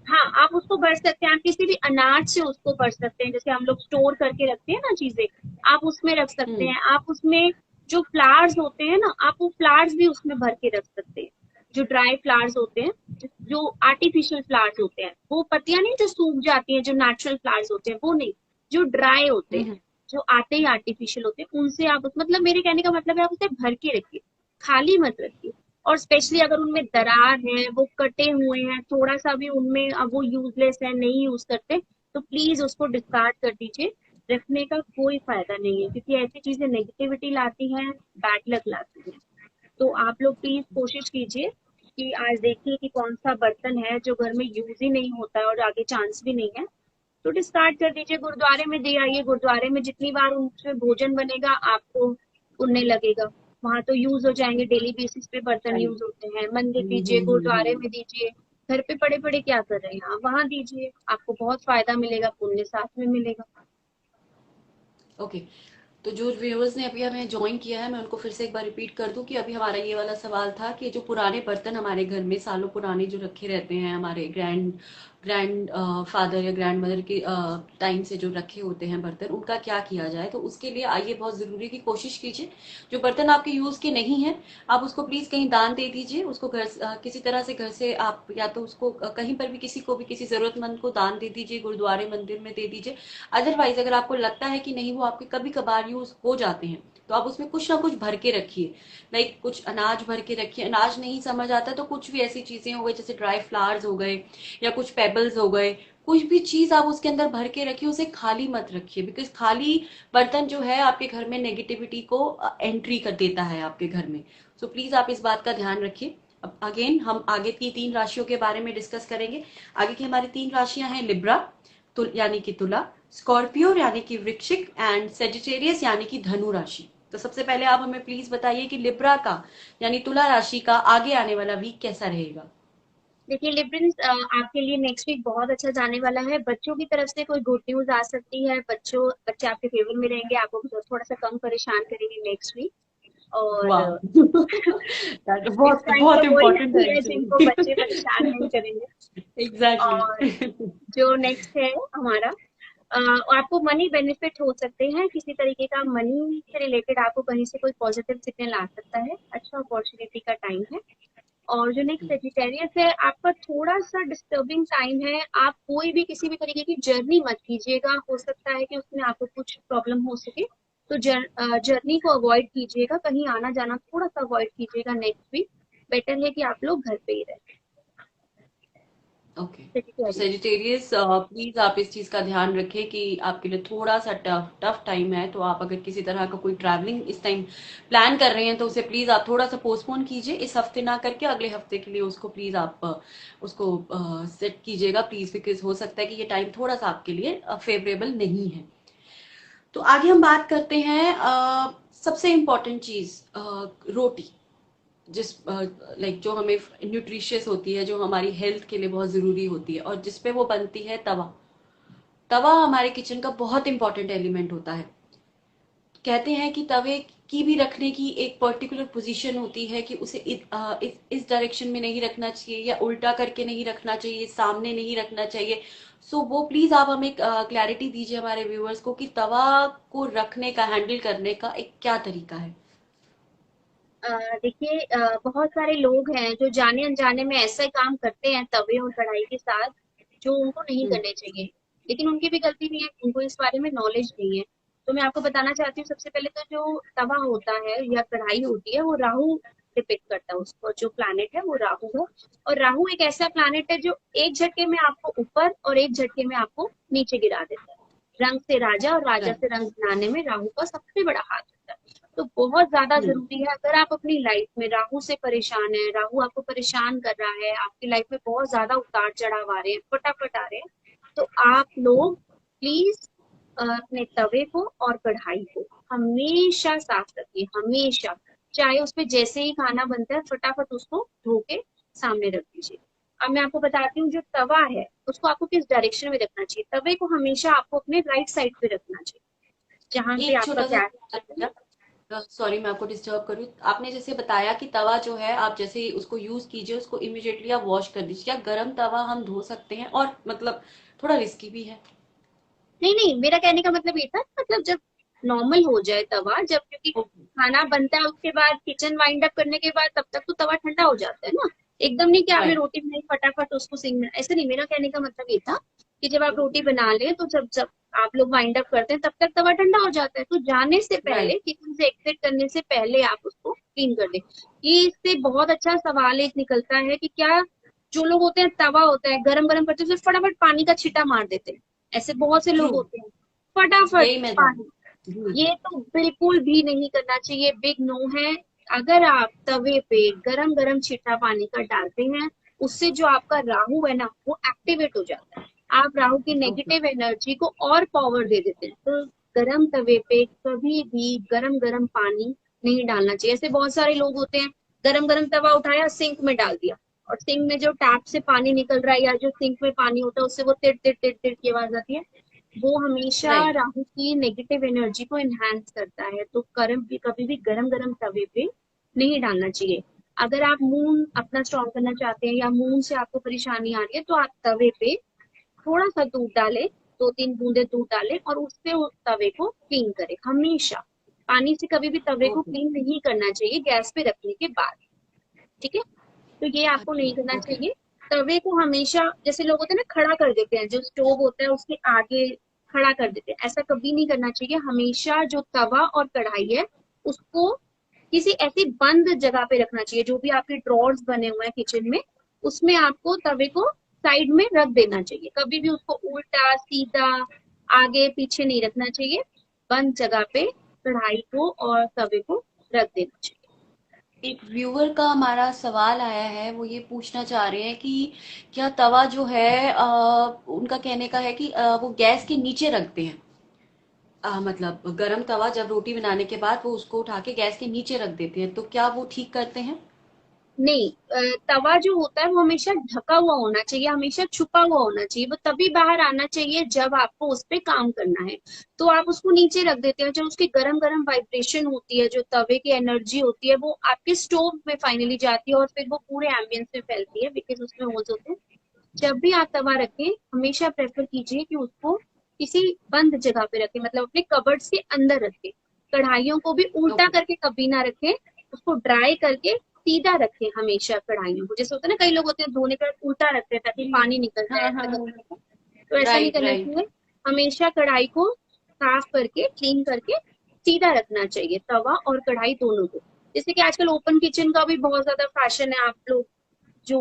B: हाँ, आप उसको भर सकते हैं, आप किसी भी अनाज से उसको भर सकते हैं, जैसे हम लोग स्टोर करके रखते हैं ना चीजें, आप उसमें रख सकते
A: हम्म।
B: हैं। आप उसमें जो फ्लावर्स होते हैं ना, आप वो फ्लावर्स भी उसमें भर के रख सकते हैं। जो ड्राई फ्लावर्स होते हैं, जो आर्टिफिशियल फ्लावर्स होते हैं, वो पत्तियां नहीं जो सूख जाती हैं, जो नेचुरल फ्लावर्स होते हैं वो नहीं, जो ड्राई होते हैं,
A: हम्म।
B: जो आते ही आर्टिफिशियल होते हैं, उनसे आप मतलब मेरे कहने का मतलब है, आप उसे भर के रखिए, खाली मत रखिए। और स्पेशली अगर उनमें दरार है, वो कटे हुए हैं, थोड़ा सा भी उनमें, अब वो यूजलेस है, नहीं यूज करते, तो प्लीज उसको डिस्कार्ड कर दीजिए। रखने का कोई फायदा नहीं है, क्योंकि ऐसी चीजें नेगेटिविटी लाती हैं, बैड लक लाती हैं। तो आप लोग प्लीज कोशिश कीजिए कि आज देखिए कि कौन सा बर्तन है जो घर में यूज ही नहीं होता है और आगे चांस भी नहीं है, तो डिस्कार्ड कर दीजिए, गुरुद्वारे में दे आइए। गुरुद्वारे में जितनी बार उनसे भोजन बनेगा, आपको पुण्य लगेगा, वहां तो यूज हो जाएंगे, डेली बेसिस पे बर्तन
A: राइट।
B: यूज होते हैं। मंदिर दीजिए, गुरुद्वारे में दीजिए, घर पे पड़े पड़े क्या कर रहे हैं, आप वहां दीजिए, आपको बहुत फायदा मिलेगा, पुण्य साथ में मिलेगा।
A: ओके। तो जो व्यूअर्स ने अभी हमें ज्वाइन किया है, मैं उनको फिर से एक बार रिपीट कर दूं कि अभी हमारा ये वाला सवाल था कि जो पुराने बर्तन हमारे घर में सालों पुराने जो रखे रहते हैं, हमारे ग्रैंड ग्रैंड फादर या ग्रैंड मदर के टाइम से जो रखे होते हैं बर्तन, उनका क्या किया जाए। तो उसके लिए आइए, बहुत जरूरी है कि कोशिश कीजिए जो बर्तन आपके यूज के नहीं है आप उसको प्लीज कहीं दान दे दीजिए। उसको किसी तरह से घर से आप या तो उसको कहीं पर भी किसी को भी, किसी जरूरतमंद को दान दे दीजिए, गुरुद्वारे मंदिर में दे दीजिए। अदरवाइज अगर आपको लगता है कि नहीं वो आपके कभी कभार यूज हो जाते हैं, तो आप उसमें कुछ ना कुछ भर के रखिए। लाइक कुछ अनाज भर के रखिए। अनाज नहीं समझ आता तो कुछ भी ऐसी चीजें हो गई जैसे ड्राई फ्लावर्स हो गए या कुछ पेबल्स हो गए, कुछ भी चीज आप उसके अंदर भर के रखिए, उसे खाली मत रखिए। बिकॉज खाली बर्तन जो है आपके घर में नेगेटिविटी को एंट्री कर देता है आपके घर में। सो प्लीज आप इस बात का ध्यान रखिए। अब अगेन हम आगे की 3 राशियों के बारे में डिस्कस करेंगे। आगे की हमारी 3 राशियां हैं लिब्रा यानी कि तुला, स्कॉर्पियो यानी कि वृश्चिक, एंड सेजिटेरियस यानी कि धनु राशि। तो सबसे पहले आप हमें प्लीज बताइए कि लिब्रा का यानी तुला राशि का आगे आने वाला वीक कैसा रहेगा।
B: देखिए लिब्रिन्स, आपके लिए नेक्स्ट वीक बहुत अच्छा जाने वाला है। बच्चों की तरफ से कोई गुड न्यूज आ सकती है। बच्चे आपके फेवर में रहेंगे, आपको थोड़ा सा कम परेशान करेंगे नेक्स्ट वीक। और
A: वाह
B: इस
A: बहुत
B: टाइम
A: बहुत
B: तो वही
A: इम्पोर्टेंट है
B: है जिनको बच्चे परेशान नहीं
A: एक्चुअली।
B: करेंगे। और
A: एग्जैक्टली।
B: जो नेक्स्ट है हमारा, आपको मनी बेनिफिट हो सकते हैं। किसी तरीके का मनी से रिलेटेड आपको कहीं से कोई पॉजिटिव सिग्नल आ सकता है। अच्छा अपॉर्चुनिटी का टाइम है। और जो नेक्स्ट सेजिटेरियस है, आपका थोड़ा सा डिस्टर्बिंग टाइम है। आप कोई भी किसी भी तरीके की जर्नी मत कीजिएगा, हो सकता है कि उसमें आपको कुछ प्रॉब्लम हो सके। तो जर्नी को अवॉइड कीजिएगा, कहीं आना जाना थोड़ा सा अवॉइड कीजिएगा नेक्स्ट वीक। बेटर है कि आप लोग घर पे ही रहें।
A: ओके। तो
B: सेजिटेरियस।
A: सेजिटेरियस प्लीज आप इस चीज का ध्यान रखें कि आपके लिए थोड़ा सा टफ टफ टाइम है। तो आप अगर किसी तरह का कोई ट्रैवलिंग इस टाइम प्लान कर रहे हैं तो उसे प्लीज आप थोड़ा सा पोस्टपोन कीजिए, इस हफ्ते ना करके अगले हफ्ते के लिए उसको प्लीज आप उसको सेट कीजिएगा प्लीज। बिकॉज हो सकता है कि ये टाइम थोड़ा सा आपके लिए फेवरेबल नहीं है। तो आगे हम बात करते हैं सबसे इम्पोर्टेंट चीज, रोटी। जिस लाइक जो हमें न्यूट्रिशियस होती है, जो हमारी हेल्थ के लिए बहुत जरूरी होती है, और जिसपे वो बनती है तवा। तवा हमारे किचन का बहुत इंपॉर्टेंट एलिमेंट होता है। कहते हैं कि तवे की भी रखने की एक पर्टिकुलर पोजीशन होती है कि उसे इस डायरेक्शन में नहीं रखना चाहिए, या उल्टा करके नहीं रखना चाहिए, सामने नहीं रखना चाहिए। सो वो प्लीज आप हमें क्लैरिटी दीजिए हमारे व्यूअर्स को कि तवा को रखने का, हैंडल करने का एक क्या तरीका है।
B: देखिए, बहुत सारे लोग हैं जो जाने अनजाने में ऐसे काम करते हैं तवे और कढ़ाई के साथ, जो उनको नहीं
A: हम्म।
B: करने चाहिए। लेकिन उनकी भी गलती नहीं है, उनको इस बारे में नॉलेज नहीं है। तो मैं आपको बताना चाहती हूँ, सबसे पहले तो जो तवा होता है या कढ़ाई होती है वो राहु डिपिक्ट करता है उसको। जो प्लैनेट है वो राहु है। और राहु एक ऐसा प्लैनेट है जो एक झटके में आपको ऊपर और एक झटके में आपको नीचे गिरा देता है। रंग से राजा और राजा से
A: राइट।
B: रंग बनाने में राहु का सबसे बड़ा हाथ होता है। तो बहुत ज्यादा
A: हम्म।
B: जरूरी है, अगर आप अपनी लाइफ में राहु से परेशान है, राहु आपको परेशान कर रहा है, आपकी लाइफ में बहुत ज्यादा उतार चढ़ाव आ रहे हैं, फटाफट आ रहे हैं, तो आप लोग प्लीज अपने तवे को और कढ़ाई को हमेशा साफ रखिए, हमेशा। चाहे उस पे जैसे ही खाना बनता है फटाफट उसको धो के सामने रख दीजिए। अब मैं आपको बताती हूँ, जो तवा है उसको आपको किस डायरेक्शन में रखना चाहिए। तवे को हमेशा आपको अपने राइट साइड पे रखना चाहिए, जहां से
A: एक
B: आपका
A: छोटा सा
B: गैस।
A: सॉरी मैं आपको डिस्टर्ब करूँ। आपने जैसे बताया कि तवा जो है आप जैसे ही उसको यूज कीजिए, उसको इमिडिएटली आप वॉश कर दीजिए। क्या गर्म तवा हम धो सकते हैं? और मतलब थोड़ा रिस्की भी है।
B: नहीं नहीं, मेरा कहने का मतलब ये था, मतलब जब नॉर्मल हो जाए तवा, जब क्योंकि
A: ओके।
B: खाना बनता है उसके बाद किचन वाइंड अप करने के बाद तब तक तो तवा ठंडा हो जाता है ना। एकदम नहीं कि आपने
A: राइट।
B: रोटी बनाई फटाफट उसको सिंक में, ऐसे नहीं। मेरा कहने का मतलब ये था कि जब आप रोटी बना ले तो जब जब आप लोग वाइंड अप करते हैं तब तक तवा ठंडा हो जाता है। तो जाने से
A: राइट।
B: पहले, किचन से एग्जिट करने से पहले आप उसको क्लीन कर दें। ये इससे बहुत अच्छा सवाल एक निकलता है कि क्या जो लोग होते हैं तवा होता है गरम गरम करते हैं उसे फटाफट पानी का छींटा मार देते हैं। ऐसे बहुत से
A: ट्रू।
B: लोग होते हैं, फटाफट
A: यही मैं
B: पानी।
A: जानती।
B: ये तो बिल्कुल भी नहीं करना चाहिए, बिग नो है। अगर आप तवे पे गरम गरम छींटा पानी का डालते हैं, उससे जो आपका राहु है ना वो एक्टिवेट हो जाता है। आप राहु की
A: ओके।
B: नेगेटिव एनर्जी को और पावर दे देते हैं। तो गरम तवे पे कभी भी गरम गरम पानी नहीं डालना चाहिए। ऐसे बहुत सारे लोग होते हैं, गरम गरम तवा उठाया सिंक में डाल दिया, और सिंक में जो टैप से पानी निकल रहा है या जो सिंक में पानी होता है उससे वो तिड़ तिड़ तिड़ तिड़ की आवाज आती है। वो हमेशा
A: राइट।
B: राहु की नेगेटिव एनर्जी को एनहांस करता है। तो करम भी कभी भी गरम गरम तवे पे नहीं डालना चाहिए। अगर आप मून अपना स्ट्रॉन्ग करना चाहते हैं या मून से आपको परेशानी आ रही है तो आप तवे पे थोड़ा सा दूध डालें, 2-3 बूंदे दूध डालें और उससे उस तवे को क्लीन करें हमेशा। पानी से कभी भी तवे को
A: ओके।
B: क्लीन नहीं करना चाहिए गैस पे रखने के बाद। ठीक है, तो ये आपको नहीं
A: अच्छा।
B: करना
A: ओके।
B: चाहिए। तवे को हमेशा, जैसे लोग होते हैं ना खड़ा कर देते हैं, जो स्टोव होता है उसके आगे खड़ा कर देते हैं, ऐसा कभी नहीं करना चाहिए। हमेशा जो तवा और कढ़ाई है उसको किसी ऐसी बंद जगह पे रखना चाहिए, जो भी आपके ड्रॉर्स बने हुए हैं किचन में, उसमें आपको तवे को साइड में रख देना चाहिए। कभी भी उसको उल्टा सीधा आगे पीछे नहीं रखना चाहिए। बंद जगह पे कढ़ाई को और तवे को रख देना चाहिए।
A: एक व्यूअर का हमारा सवाल आया है, वो ये पूछना चाह रहे हैं कि क्या तवा जो है उनका कहने का है कि वो गैस के नीचे रखते हैं। मतलब गरम तवा जब रोटी बनाने के बाद वो उसको उठा के गैस के नीचे रख देते हैं, तो क्या वो ठीक करते हैं?
B: नहीं, तवा जो होता है वो हमेशा ढका हुआ होना चाहिए, हमेशा छुपा हुआ होना चाहिए। वो तभी बाहर आना चाहिए जब आपको उस पे काम करना है। तो आप उसको नीचे रख देते हैं, जो उसकी गरम गरम वाइब्रेशन होती है, जो तवे की एनर्जी होती है, वो आपके स्टोव में फाइनली जाती है और फिर वो पूरे एम्बियंस में फैलती है, बिकॉज उसमें होल्स होते हैं। जब भी आप तवा रखें, हमेशा प्रेफर कीजिए कि उसको किसी बंद जगह पे रखें, मतलब अपने कबर्ड के अंदर रखें। कढ़ाइयों को भी उल्टा
A: ओके।
B: करके कभी ना रखें, उसको ड्राई करके सीधा रखें हमेशा कढ़ाइयों को। जैसे होता है ना, कई लोग होते हैं धोने का उल्टा रखते हैं ताकि
A: जी।
B: पानी निकल जाए,
A: हाँ
B: ऐसा
A: हाँ
B: करते
A: हाँ।
B: हैं। तो ऐसा नहीं
A: राइट
B: करना
A: राइट।
B: चाहिए। हमेशा कढ़ाई को साफ करके क्लीन करके सीधा रखना चाहिए, तवा और कढ़ाई दोनों को। जैसे कि आजकल ओपन किचन का भी बहुत ज्यादा फैशन है। आप लोग जो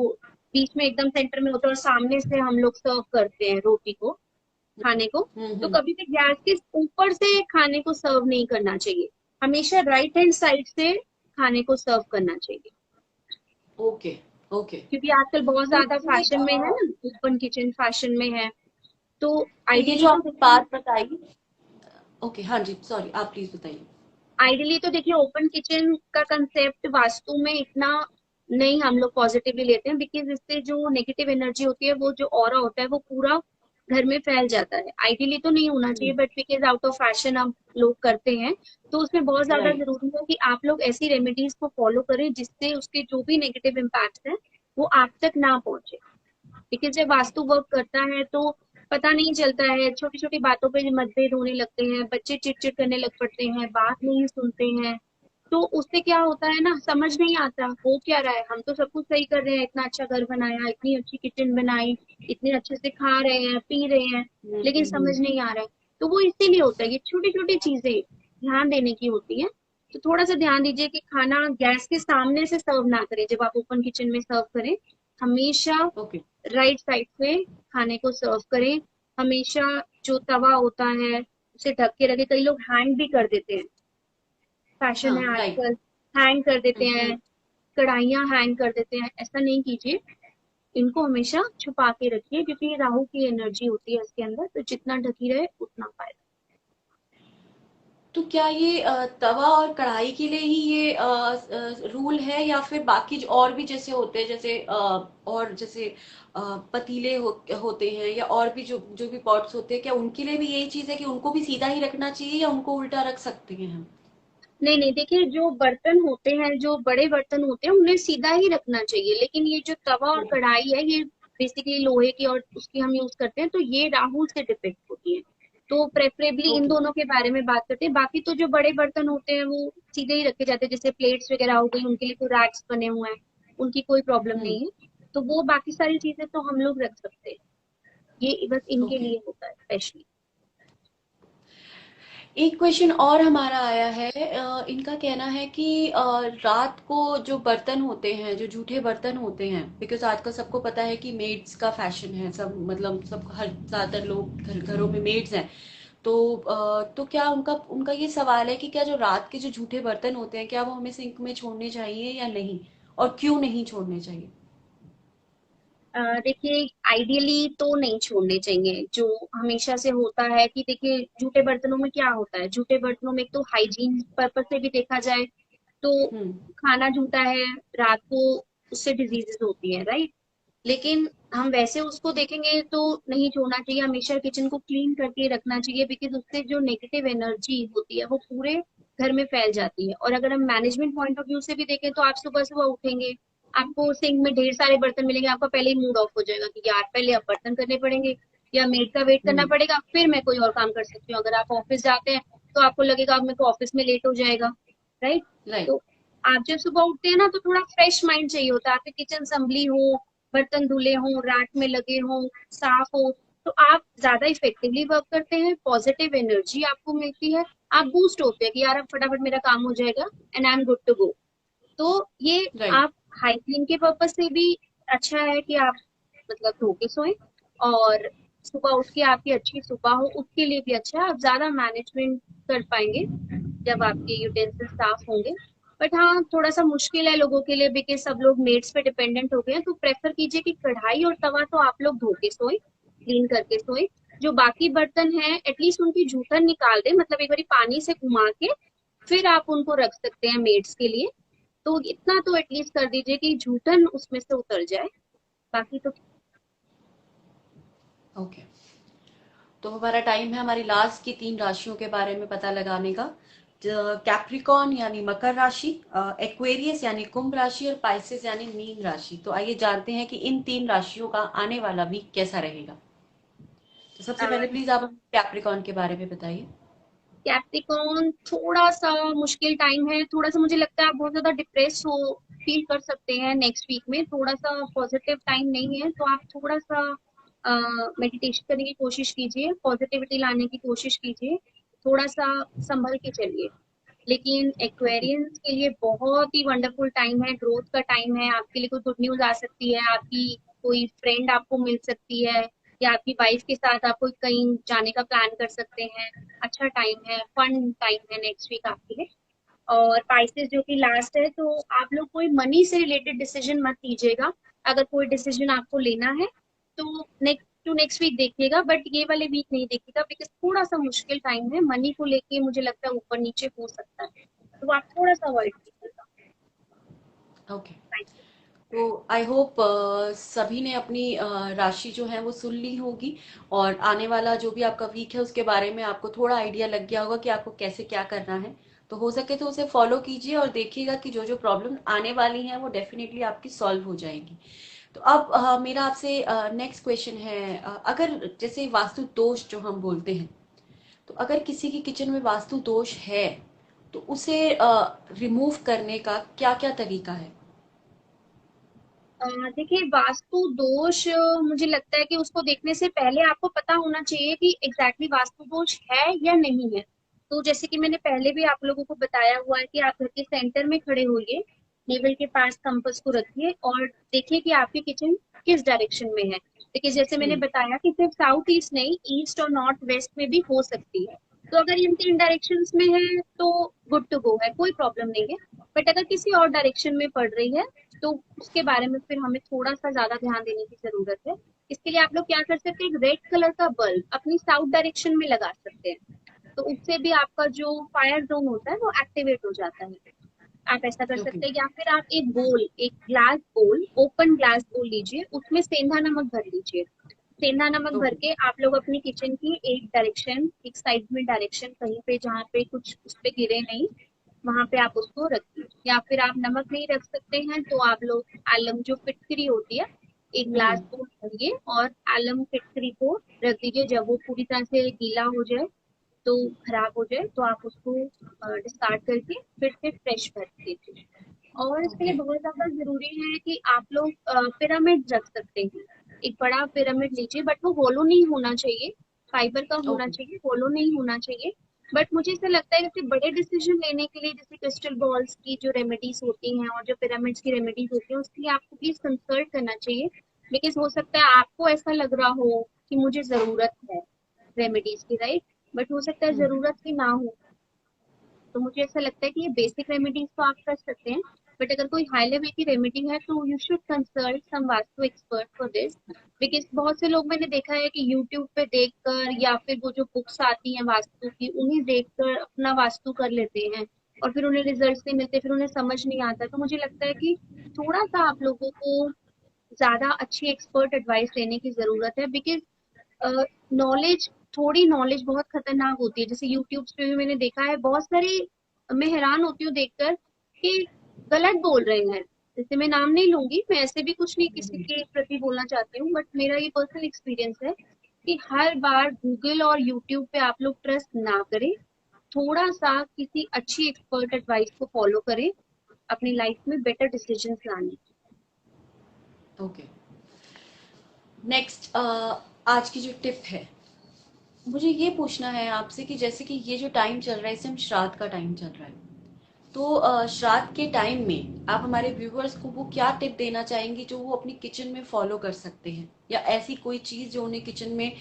B: बीच में एकदम सेंटर में होता है और सामने से हम लोग सर्व करते हैं रोटी को, खाने को, तो
A: हम्म।
B: कभी भी गैस के ऊपर से खाने को सर्व नहीं करना चाहिए। हमेशा राइट हैंड साइड से खाने को सर्व करना चाहिए।
A: ओके। ओके।
B: क्योंकि आजकल बहुत
A: तो
B: ज्यादा
A: ये
B: फैशन में है ना, ओपन किचन फैशन में है। तो
A: तो ये
B: आइडियली
A: जो
B: तो
A: आपने
B: देखिए,
A: बात बताई। ओके, हाँ जी, सॉरी, आप प्लीज बताइए।
B: ओपन किचन का कंसेप्ट वास्तु में इतना नहीं हम लोग पॉजिटिवली लेते हैं, बिकॉज इससे जो नेगेटिव एनर्जी होती है, वो जो ऑरा होता है वो पूरा घर में फैल जाता है। आइडियली तो नहीं होना चाहिए, but because out of fashion हम लोग करते हैं। तो उसमें बहुत ज्यादा
A: राइट।
B: जरूरी है कि आप लोग ऐसी रेमेडीज को फॉलो करें जिससे उसके जो भी नेगेटिव इम्पैक्ट है वो आप तक ना पहुंचे। देखिए, जब वास्तु वर्क करता है तो पता नहीं चलता है, छोटी छोटी बातों पे मतभेद होने लगते हैं, बच्चे चिड़चिड़ करने लग पड़ते हैं, बात नहीं सुनते हैं। तो उससे क्या होता है ना, समझ नहीं आता हो क्या रहा है। हम तो सब कुछ सही कर रहे हैं, इतना अच्छा घर बनाया, इतनी अच्छी किचन बनाई, इतने अच्छे से खा रहे हैं पी रहे हैं, लेकिन समझ नहीं आ रहा है। तो वो इसीलिए होता है, ये छोटी छोटी चीजें ध्यान देने की होती है। तो थोड़ा सा ध्यान दीजिए कि खाना गैस के सामने से सर्व ना करें जब आप ओपन किचन में सर्व करें। हमेशा
A: ओके।
B: राइट साइड से खाने को सर्व करें। हमेशा जो तवा होता है उसे ढक के रखें। कई लोग हैंग भी कर देते हैं, फैशन
A: हाँ,
B: है
A: राइट।
B: आजकल, हैंग कर देते
A: हम्म।
B: हैं, कढ़ाइयाँ हैंग कर देते हैं। ऐसा नहीं कीजिए, इनको हमेशा छुपा के रखिए, क्योंकि ये राहु की एनर्जी होती है इसके अंदर, तो जितना ढकी रहे उतना फायदा।
A: तो क्या ये तवा और कढ़ाई के लिए ही ये रूल है, या फिर बाकी और भी जैसे होते हैं, जैसे और जैसे पतीले होते हैं, या और भी जो जो भी पॉट्स होते हैं, क्या उनके लिए भी यही चीज है कि उनको भी सीधा ही रखना चाहिए या उनको उल्टा रख सकते हैं हम?
B: नहीं नहीं, देखिए, जो बर्तन होते हैं, जो बड़े बर्तन होते हैं, उन्हें सीधा ही रखना चाहिए। लेकिन ये जो तवा और कढ़ाई है, ये बेसिकली लोहे की और उसकी हम यूज करते हैं, तो ये राहु से डिपेक्ट होती है। तो प्रेफरेबली इन
A: ओके।
B: दोनों के बारे में बात करते हैं। बाकी तो जो बड़े बर्तन होते हैं वो सीधे ही रखे जाते हैं, जैसे प्लेट्स वगैरह हो गई, उनके लिए तो रैक्स बने हुए हैं, उनकी कोई प्रॉब्लम
A: हम्म।
B: नहीं है। तो वो बाकी सारी चीजें तो हम लोग रख सकते हैं, ये बस इनके
A: ओके।
B: लिए होता है स्पेशली।
A: एक क्वेश्चन और हमारा आया है, इनका कहना है कि रात को जो बर्तन होते हैं, जो जूठे बर्तन होते हैं, बिकॉज आजकल सबको पता है कि मेड्स का फैशन है, सब मतलब सब हर ज्यादातर लोग घरों में मेड्स हैं। तो क्या उनका उनका ये सवाल है कि क्या जो रात के जो जूठे बर्तन होते हैं, क्या वो हमें सिंक में छोड़ने चाहिए या नहीं, और क्यों नहीं छोड़ने चाहिए?
B: देखिए, आइडियली तो नहीं छोड़ने चाहिए। जो हमेशा से होता है कि देखिए, जूठे बर्तनों में क्या होता है, जूठे बर्तनों में एक तो हाइजीन पर्पज से भी देखा जाए तो
A: हम्म।
B: खाना जूठा है, रात को उससे डिजीजेस होती है, राइट। लेकिन हम वैसे उसको देखेंगे तो नहीं छोड़ना चाहिए, हमेशा किचन को क्लीन करके रखना चाहिए, बिकॉज उससे जो नेगेटिव एनर्जी होती है वो पूरे घर में फैल जाती है। और अगर हम मैनेजमेंट पॉइंट ऑफ व्यू से भी देखें तो आप सुबह सुबह उठेंगे, आपको सिंक में ढेर सारे बर्तन मिलेंगे, आपका पहले ही मूड ऑफ हो जाएगा कि यार पहले अब बर्तन करने पड़ेंगे, या मेड का वेट करना
A: हम्म।
B: पड़ेगा, फिर मैं कोई और काम कर सकती हूँ। अगर आप ऑफिस जाते हैं तो आपको लगेगा अब मेरे को ऑफिस में लेट हो जाएगा, राइट?
A: राइट।
B: तो आप जब सुबह उठते हैं ना तो थोड़ा फ्रेश माइंड चाहिए होता है, आपके किचन संभली हो, बर्तन धुले हों, रैक में लगे हों, साफ हो, तो आप ज्यादा इफेक्टिवली वर्क करते हैं, पॉजिटिव एनर्जी आपको मिलती है, आप बूस्ट होते हैं कि यार अब फटाफट मेरा काम हो जाएगा and I am good to go. तो ये
A: राइट।
B: आप हाइजीन के पर्पज से भी अच्छा है कि आप मतलब धो के सोएं, और सुबह उठ के आपकी अच्छी सुबह हो उसके लिए भी अच्छा है, आप ज्यादा मैनेजमेंट कर पाएंगे जब आपके यूटेंसिल साफ होंगे। बट हाँ, थोड़ा सा मुश्किल है लोगों के लिए बिकॉज सब लोग मेड्स पे डिपेंडेंट हो गए हैं, तो प्रेफर कीजिए कि कढ़ाई और तवा तो आप लोग धो के सोए, क्लीन करके सोए। जो बाकी बर्तन हैं एटलीस्ट उनकी जूठन निकाल दें, मतलब एक बारी पानी से घुमा के फिर आप उनको रख सकते हैं मेड्स के लिए। तो इतना तो एटलीस्ट कर दीजिए कि जूठन उसमें से उतर जाए, बाकी तो।
A: ओके। तो हमारा टाइम है हमारी लास्ट की 3 राशियों के बारे में पता लगाने का। कैप्रिकॉन यानी मकर राशि, एक्वेरियस यानी कुंभ राशि और पाइसेस यानी मीन राशि। तो आइए जानते हैं कि इन 3 राशियों का आने वाला वीक कैसा रहेगा। तो सबसे पहले प्लीज आप कैप्रिकॉन के बारे में बताइए।
B: कैप्रिकॉन थोड़ा सा मुश्किल टाइम है, थोड़ा सा मुझे लगता है आप बहुत ज्यादा डिप्रेस हो फील कर सकते हैं नेक्स्ट वीक में, थोड़ा सा पॉजिटिव टाइम नहीं है, तो आप थोड़ा सा मेडिटेशन करने की कोशिश कीजिए, पॉजिटिविटी लाने की कोशिश कीजिए, थोड़ा सा संभल के चलिए। लेकिन
A: ओके।
B: एक्वेरियंस के लिए बहुत ही वंडरफुल टाइम है, ग्रोथ का टाइम है, आपके लिए कोई गुड न्यूज आ सकती है, आपकी कोई फ्रेंड आपको मिल सकती है, या आपकी वाइफ के साथ आप कोई कहीं जाने का प्लान कर सकते हैं। अच्छा टाइम है, फन टाइम है नेक्स्ट वीक आपके लिए। और पाइसेस जो कि लास्ट है, तो आप लोग कोई मनी से रिलेटेड डिसीजन मत लीजिएगा। अगर कोई डिसीजन आपको लेना है तो नेक्स्ट टू नेक्स्ट वीक देखिएगा, बट ये वाले वीक नहीं देखिएगा बिकॉज थोड़ा सा मुश्किल टाइम है, मनी को लेके मुझे लगता है ऊपर नीचे हो सकता है, तो आप थोड़ा सा अवॉइड कीजिएगा।
A: ओके। तो आई होप सभी ने अपनी राशि जो है वो सुन ली होगी, और आने वाला जो भी आपका वीक है उसके बारे में आपको थोड़ा आइडिया लग गया होगा कि आपको कैसे क्या करना है। तो हो सके तो उसे फॉलो कीजिए और देखिएगा कि जो जो प्रॉब्लम आने वाली हैं वो डेफिनेटली आपकी सॉल्व हो जाएंगी। तो अब मेरा आपसे नेक्स्ट क्वेश्चन है, अगर जैसे वास्तु दोष जो हम बोलते हैं, तो अगर किसी की किचन में वास्तु दोष है तो उसे रिमूव करने का क्या क्या तरीका है।
B: देखिए वास्तु दोष मुझे लगता है कि उसको देखने से पहले आपको पता होना चाहिए कि एग्जैक्टली वास्तु दोष है या नहीं है। तो जैसे कि मैंने पहले भी आप लोगों को बताया हुआ है कि आप घर के सेंटर में खड़े होइए, नेवल के पास कंपास को रखिए और देखिए कि आपकी किचन किस डायरेक्शन में है। देखिए जैसे मैंने
A: हम्म।
B: बताया कि सिर्फ साउथ ईस्ट नहीं, ईस्ट और नॉर्थ वेस्ट में भी हो सकती है। तो अगर इन 3 डायरेक्शंस में है तो गुड टू गो है, कोई प्रॉब्लम नहीं है। बट अगर किसी और डायरेक्शन में पड़ रही है तो उसके बारे में फिर हमें थोड़ा सा ज्यादा ध्यान देने की जरूरत है। इसके लिए आप लोग क्या कर सकते हैं, एक रेड कलर का बल्ब अपनी साउथ डायरेक्शन में लगा सकते हैं, तो उससे भी आपका जो फायर जोन होता है वो एक्टिवेट हो जाता है। आप ऐसा कर
A: ओके।
B: सकते हैं, या फिर आप एक ग्लास बोल, ओपन ग्लास बोल लीजिए, उसमें सेंधा नमक भर लीजिए। सेंधा नमक भर
A: ओके।
B: के आप लोग अपनी किचन की एक डायरेक्शन, एक साइड में डायरेक्शन कहीं पे जहाँ पे कुछ उस पे गिरे नहीं, वहां पे आप उसको रखिए। या फिर आप नमक नहीं रख सकते हैं तो आप लोग एलम जो फिटकरी होती है, एक ग्लास
A: हम्म।
B: को भरिए और एलम फिटकरी को रख दीजिए। जब वो पूरी तरह से गीला हो जाए, तो खराब हो जाए, तो आप उसको डिस्कार्ड करके फिर से फ्रेश भर दीजिए। और इसके लिए
A: ओके।
B: बहुत ज्यादा जरूरी है कि आप लोग पिरामिड रख सकते हैं। एक बड़ा पिरामिड लीजिए, बट वो होलो नहीं होना चाहिए, फाइबर का होना
A: ओके।
B: चाहिए, होलो नहीं होना चाहिए। बट मुझे ऐसा लगता है जैसे बड़े डिसीजन लेने के लिए, जैसे क्रिस्टल बॉल्स की जो रेमेडीज होती हैं और जो पिरामिड्स की रेमेडीज होती हैं, उसके लिए आपको प्लीज कंसल्ट करना चाहिए। बिकॉज हो सकता है आपको ऐसा लग रहा हो कि मुझे जरूरत है रेमेडीज की, राइट? बट हो सकता है
A: हम्म।
B: जरूरत ही ना हो। तो मुझे ऐसा लगता है कि ये बेसिक रेमेडीज तो आप कर सकते हैं, बट अगर कोई हाई लेवल की रेमेडी है तो you should consult some vastu expert for this. Because बहुत से लोग मैंने देखा है कि यूट्यूब पे देखकर या फिर वो जो बुक्स आती हैं वास्तु की, उन्हें देखकर अपना वास्तु कर लेते हैं और फिर उन्हें रिजल्ट नहीं मिलते, फिर उन्हें समझ नहीं आता। तो मुझे लगता है कि थोड़ा सा आप लोगों को ज्यादा अच्छी एक्सपर्ट एडवाइस लेने की जरूरत है, बिकॉज नॉलेज, थोड़ी नॉलेज बहुत खतरनाक होती है। जैसे यूट्यूब पे भी मैंने देखा है बहुत सारी, मैं हैरान होती हूँ देखकर कि गलत बोल रहे हैं। जैसे मैं नाम नहीं लूंगी, मैं ऐसे भी कुछ नहीं किसी के प्रति बोलना चाहती हूँ, बट मेरा ये पर्सनल एक्सपीरियंस है कि हर बार गूगल और यूट्यूब पे आप लोग ट्रस्ट ना करें, थोड़ा सा किसी अच्छी एक्सपर्ट एडवाइस को फॉलो करें अपनी लाइफ में बेटर डिसीजंस लाने की।
A: ओके, नेक्स्ट आज की जो टिप है, मुझे ये पूछना है आपसे कि जैसे कि ये जो टाइम चल रहा है, इसे हम श्राद्ध का टाइम चल रहा है, तो श्राद्ध के टाइम में आप हमारे व्यूवर्स को वो क्या टिप देना चाहेंगी जो वो अपनी किचन में फॉलो कर सकते हैं, या ऐसी कोई चीज जो उन्हें किचन में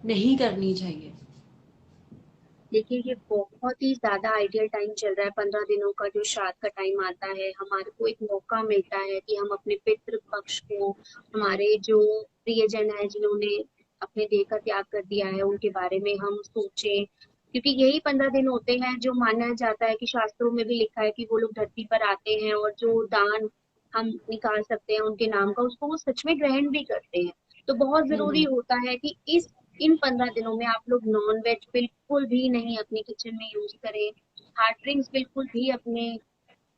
A: नहीं करनी चाहिए?
B: देखिए, ये बहुत ही ज्यादा आइडियल टाइम चल रहा है, 15 दिनों का जो श्राद्ध का टाइम आता है, हमारे को एक मौका मिलता है कि हम अपने पितृ पक्ष को, हमारे जो प्रियजन है जिन्होंने अपने देह का त्याग कर दिया है, उनके बारे में हम सोचें। क्योंकि यही 15 दिन होते हैं जो माना जाता है कि शास्त्रों में भी लिखा है कि वो लोग धरती पर आते हैं और जो दान हम निकाल सकते हैं उनके नाम का, उसको वो सच में ग्रहण भी करते हैं। तो बहुत जरूरी
A: हम्म।
B: होता है कि इस इन 15 दिनों में आप लोग नॉन वेज बिल्कुल भी नहीं अपने किचन में यूज करें। हार्ड ड्रिंक्स बिल्कुल भी अपने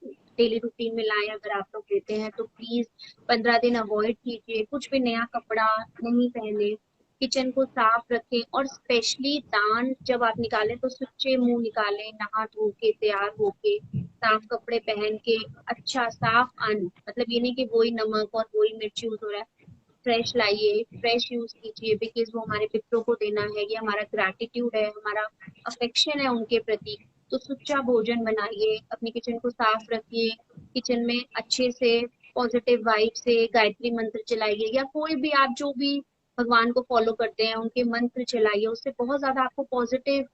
B: डेली रूटीन में लाएं। अगर आप लोग लेते हैं तो प्लीज 15 दिन अवॉइड कीजिए। कुछ भी नया कपड़ा नहीं पहने, किचन को साफ रखें, और स्पेशली दान जब आप निकालें तो सुच्चे मुंह निकालें, नहा धो के तैयार होके, साफ कपड़े पहन के, अच्छा साफ अन्न, मतलब ये नहीं कि वही नमक और वही मिर्च यूज हो रहा है। फ्रेश लाइए, फ्रेश यूज कीजिए, बिकॉज वो हमारे पितरों को देना है, ये हमारा ग्रैटिट्यूड है, हमारा अफेक्शन है उनके प्रति। तो सुच्चा भोजन बनाइए, अपनी किचन को साफ रखिए, किचन में अच्छे से पॉजिटिव वाइब से गायत्री मंत्र चलाइए, या कोई भी आप जो भी भगवान को फॉलो करते हैं उनके मंत्र चलाइए, उससे बहुत ज्यादा आपको पॉजिटिव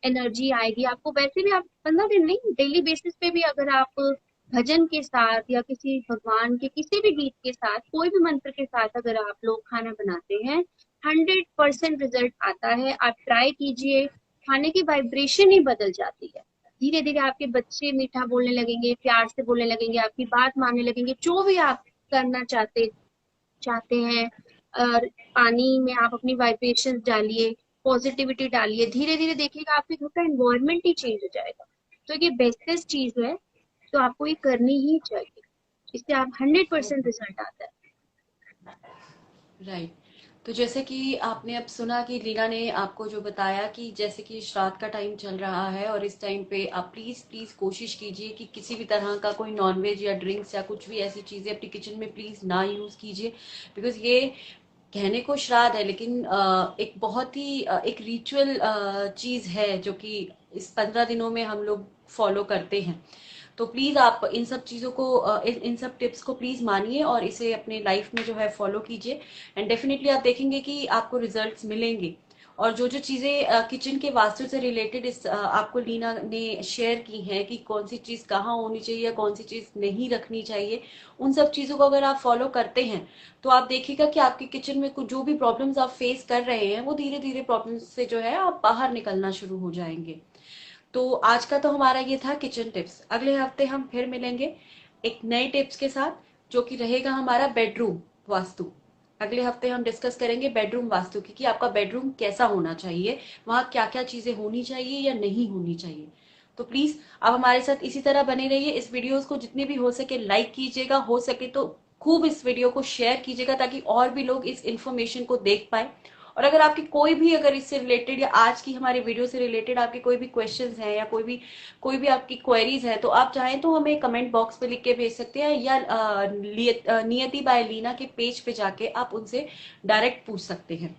B: एनर्जी आएगी। आपको वैसे भी, आप 15 दिन नहीं, डेली बेसिस पे भी अगर आप भजन के साथ या किसी भगवान के किसी भी गीत के साथ, कोई भी मंत्र के साथ अगर आप लोग खाना बनाते हैं, 100% रिजल्ट आता है। आप ट्राई कीजिए, खाने की वाइब्रेशन ही बदल जाती है। धीरे धीरे आपके बच्चे मीठा बोलने लगेंगे, प्यार से बोलने लगेंगे, आपकी बात मानने लगेंगे, जो भी आप करना चाहते चाहते हैं। और पानी में आप अपनी वाइब्रेशन डालिए, पॉजिटिविटी डालिए, धीरे धीरे देखिएगा आपके घर का एनवायरनमेंट ही चेंज हो जाएगा। तो ये बेस्टेस्ट चीज है, तो आपको ये करनी ही चाहिए। इससे आप 100% रिजल्ट आता है।
A: राइट। तो जैसे कि आपने अब सुना कि लीना ने आपको जो बताया कि जैसे कि श्राद्ध का टाइम चल रहा है, और इस टाइम पे आप प्लीज प्लीज कोशिश कीजिए कि किसी भी तरह का कोई नॉनवेज या ड्रिंक्स या कुछ भी ऐसी चीजें अपनी किचन में प्लीज ना यूज कीजिए। बिकॉज ये कहने को श्राद्ध है, लेकिन एक बहुत ही एक रिचुअल चीज है जो कि इस 15 दिनों में हम लोग फॉलो करते हैं। तो प्लीज आप इन सब चीजों को इन सब टिप्स को प्लीज मानिए और इसे अपने लाइफ में जो है फॉलो कीजिए, एंड डेफिनेटली आप देखेंगे कि आपको रिजल्ट्स मिलेंगे। और जो जो चीजें किचन के वास्तु से रिलेटेड इस आपको लीना ने शेयर की हैं कि कौन सी चीज कहाँ होनी चाहिए या कौन सी चीज नहीं रखनी चाहिए, उन सब चीजों को अगर आप फॉलो करते हैं तो आप देखिएगा कि आपके किचन में कुछ जो भी प्रॉब्लम्स आप फेस कर रहे हैं वो धीरे धीरे प्रॉब्लम्स से जो है आप बाहर निकलना शुरू हो जाएंगे। तो आज का तो हमारा ये था किचन टिप्स। अगले हफ्ते हम फिर मिलेंगे एक नए टिप्स के साथ, जो कि रहेगा हमारा बेडरूम वास्तु। अगले हफ्ते हम डिस्कस करेंगे बेडरूम वास्तु की, कि आपका बेडरूम कैसा होना चाहिए, वहां क्या क्या चीजें होनी चाहिए या नहीं होनी चाहिए। तो प्लीज आप हमारे साथ इसी तरह बने रहिए। इस वीडियोस को जितने भी हो सके लाइक कीजिएगा, हो सके तो खूब इस वीडियो को शेयर कीजिएगा ताकि और भी लोग इस इंफॉर्मेशन को देख पाए। और अगर आपकी कोई भी, अगर इससे रिलेटेड या आज की हमारे वीडियो से रिलेटेड आपके कोई भी क्वेश्चंस हैं या कोई भी आपकी क्वेरीज है, तो आप चाहें तो हमें कमेंट बॉक्स पे लिख के भेज सकते हैं, या नियति बाय लीना के पेज पे जाके आप उनसे डायरेक्ट पूछ सकते हैं।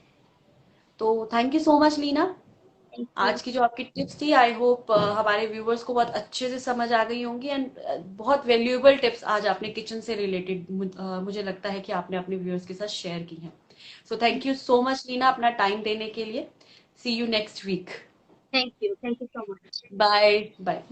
A: तो thank you so much Leena.
B: Thank you.
A: आज की जो आपकी टिप्स थी, आई होप हमारे व्यूवर्स को बहुत अच्छे से समझ आ गई होंगी, एंड बहुत वैल्यूएबल टिप्स आज आपने किचन से रिलेटेड मुझे लगता है कि आपने अपने व्यूअर्स के साथ शेयर की हैं। So thank you so much Leena अपना टाइम देने के लिए। See you next week.
B: Thank you so much.
A: Bye bye.